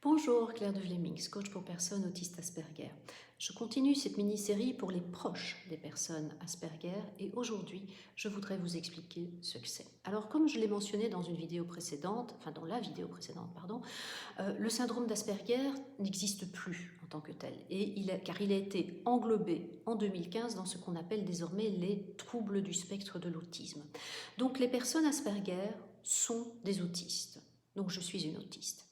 Bonjour, Claire de Vlemings, coach pour personnes autistes Asperger. Je continue cette mini-série pour les proches des personnes Asperger et aujourd'hui, je voudrais vous expliquer ce que c'est. Alors, comme je l'ai mentionné dans une vidéo précédente, dans la vidéo précédente, le syndrome d'Asperger n'existe plus en tant que tel, car il a été englobé en 2015 dans ce qu'on appelle désormais les troubles du spectre de l'autisme. Donc, les personnes Asperger sont des autistes. Donc, je suis une autiste.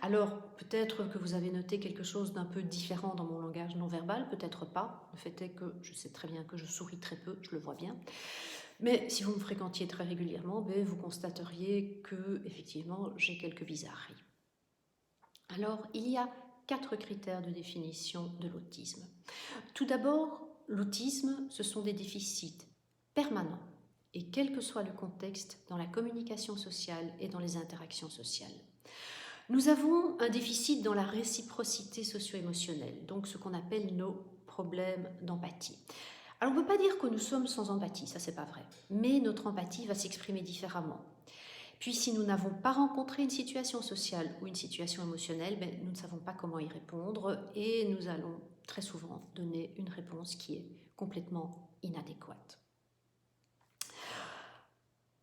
Alors, peut-être que vous avez noté quelque chose d'un peu différent dans mon langage non verbal, peut-être pas. Le fait est que je sais très bien que je souris très peu, je le vois bien. Mais si vous me fréquentiez très régulièrement, vous constateriez que, effectivement, j'ai quelques bizarreries. Alors, il y a 4 critères de définition de l'autisme. Tout d'abord, l'autisme, ce sont des déficits permanents, et quel que soit le contexte, dans la communication sociale et dans les interactions sociales. Nous avons un déficit dans la réciprocité socio-émotionnelle, donc ce qu'on appelle nos problèmes d'empathie. Alors on ne peut pas dire que nous sommes sans empathie, ça c'est pas vrai, mais notre empathie va s'exprimer différemment. Puis si nous n'avons pas rencontré une situation sociale ou une situation émotionnelle, nous ne savons pas comment y répondre et nous allons très souvent donner une réponse qui est complètement inadéquate.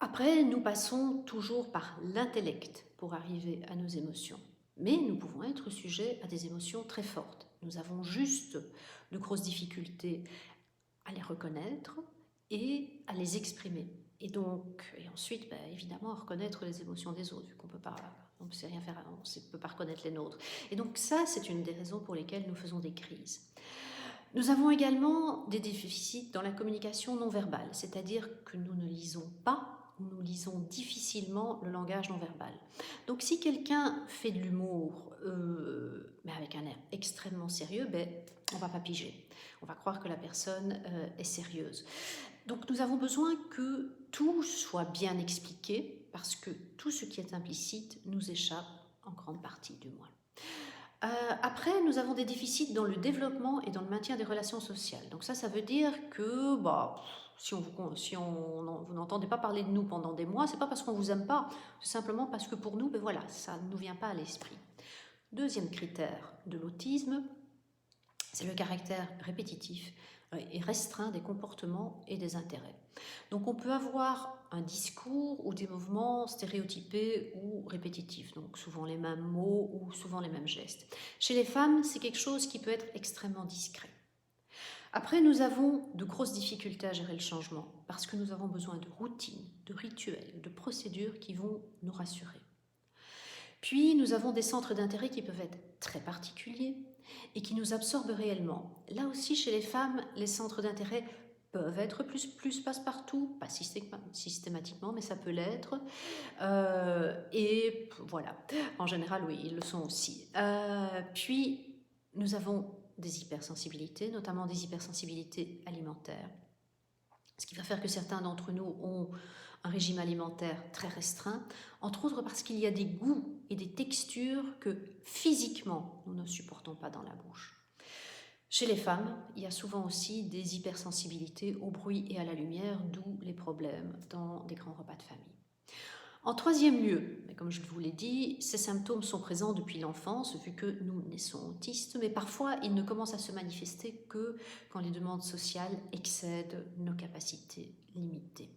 Après, nous passons toujours par l'intellect pour arriver à nos émotions. Mais nous pouvons être sujets à des émotions très fortes. Nous avons juste de grosses difficultés à les reconnaître et à les exprimer. Et ensuite, évidemment, à reconnaître les émotions des autres, vu qu'on peut pas, on ne sait rien faire, on ne peut pas reconnaître les nôtres. Et donc ça, c'est une des raisons pour lesquelles nous faisons des crises. Nous avons également des déficits dans la communication non verbale, c'est-à-dire que nous ne lisons pas ou nous lisons difficilement le langage non verbal. Donc si quelqu'un fait de l'humour, mais avec un air extrêmement sérieux, on ne va pas piger. On va croire que la personne est sérieuse. Donc nous avons besoin que tout soit bien expliqué, parce que tout ce qui est implicite nous échappe en grande partie du moins. Après, nous avons des déficits dans le développement et dans le maintien des relations sociales. Donc ça veut dire que si vous n'entendez pas parler de nous pendant des mois, c'est pas parce qu'on vous aime pas, c'est simplement parce que pour nous, ça ne nous vient pas à l'esprit. Deuxième critère de l'autisme, c'est le caractère répétitif et restreint des comportements et des intérêts. Donc on peut avoir un discours ou des mouvements stéréotypés ou répétitifs, donc souvent les mêmes mots ou souvent les mêmes gestes. Chez les femmes, c'est quelque chose qui peut être extrêmement discret. Après, nous avons de grosses difficultés à gérer le changement parce que nous avons besoin de routines, de rituels, de procédures qui vont nous rassurer. Puis, nous avons des centres d'intérêt qui peuvent être très particuliers et qui nous absorbent réellement. Là aussi, chez les femmes, les centres d'intérêt peuvent être plus passe-partout, pas systématiquement, mais ça peut l'être. Et voilà, en général, oui, ils le sont aussi. Puis, nous avons des hypersensibilités, notamment des hypersensibilités alimentaires, ce qui va faire que certains d'entre nous ont un régime alimentaire très restreint, entre autres parce qu'il y a des goûts et des textures que physiquement nous ne supportons pas dans la bouche. Chez les femmes, il y a souvent aussi des hypersensibilités au bruit et à la lumière, d'où les problèmes dans des grands repas de famille. En troisième lieu, comme je vous l'ai dit, ces symptômes sont présents depuis l'enfance, vu que nous naissons autistes, mais parfois ils ne commencent à se manifester que quand les demandes sociales excèdent nos capacités limitées.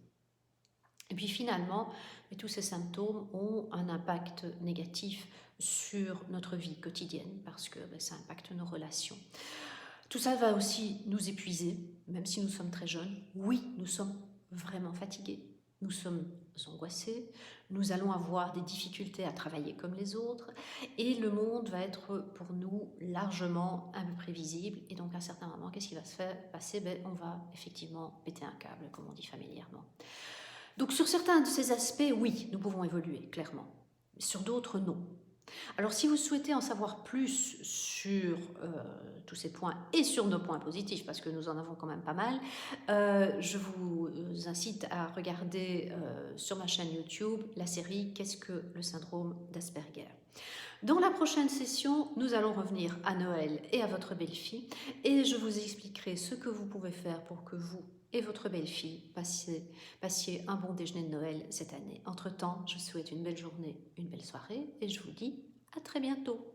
Et puis finalement, tous ces symptômes ont un impact négatif sur notre vie quotidienne, parce que ça impacte nos relations. Tout ça va aussi nous épuiser, même si nous sommes très jeunes. Oui, nous sommes vraiment fatigués, nous sommes angoissés, nous allons avoir des difficultés à travailler comme les autres, et le monde va être pour nous largement imprévisible. Et donc à un certain moment, qu'est-ce qui va se passer? On va effectivement péter un câble, comme on dit familièrement. Donc sur certains de ces aspects, oui, nous pouvons évoluer, clairement. Sur d'autres, non. Alors si vous souhaitez en savoir plus sur tous ces points et sur nos points positifs, parce que nous en avons quand même pas mal, je vous incite à regarder sur ma chaîne YouTube la série « Qu'est-ce que le syndrome d'Asperger ?» Dans la prochaine session, nous allons revenir à Noël et à votre belle-fille et je vous expliquerai ce que vous pouvez faire pour que vous et votre belle-fille passiez un bon déjeuner de Noël cette année. Entre-temps, je vous souhaite une belle journée, une belle soirée et je vous dis à très bientôt.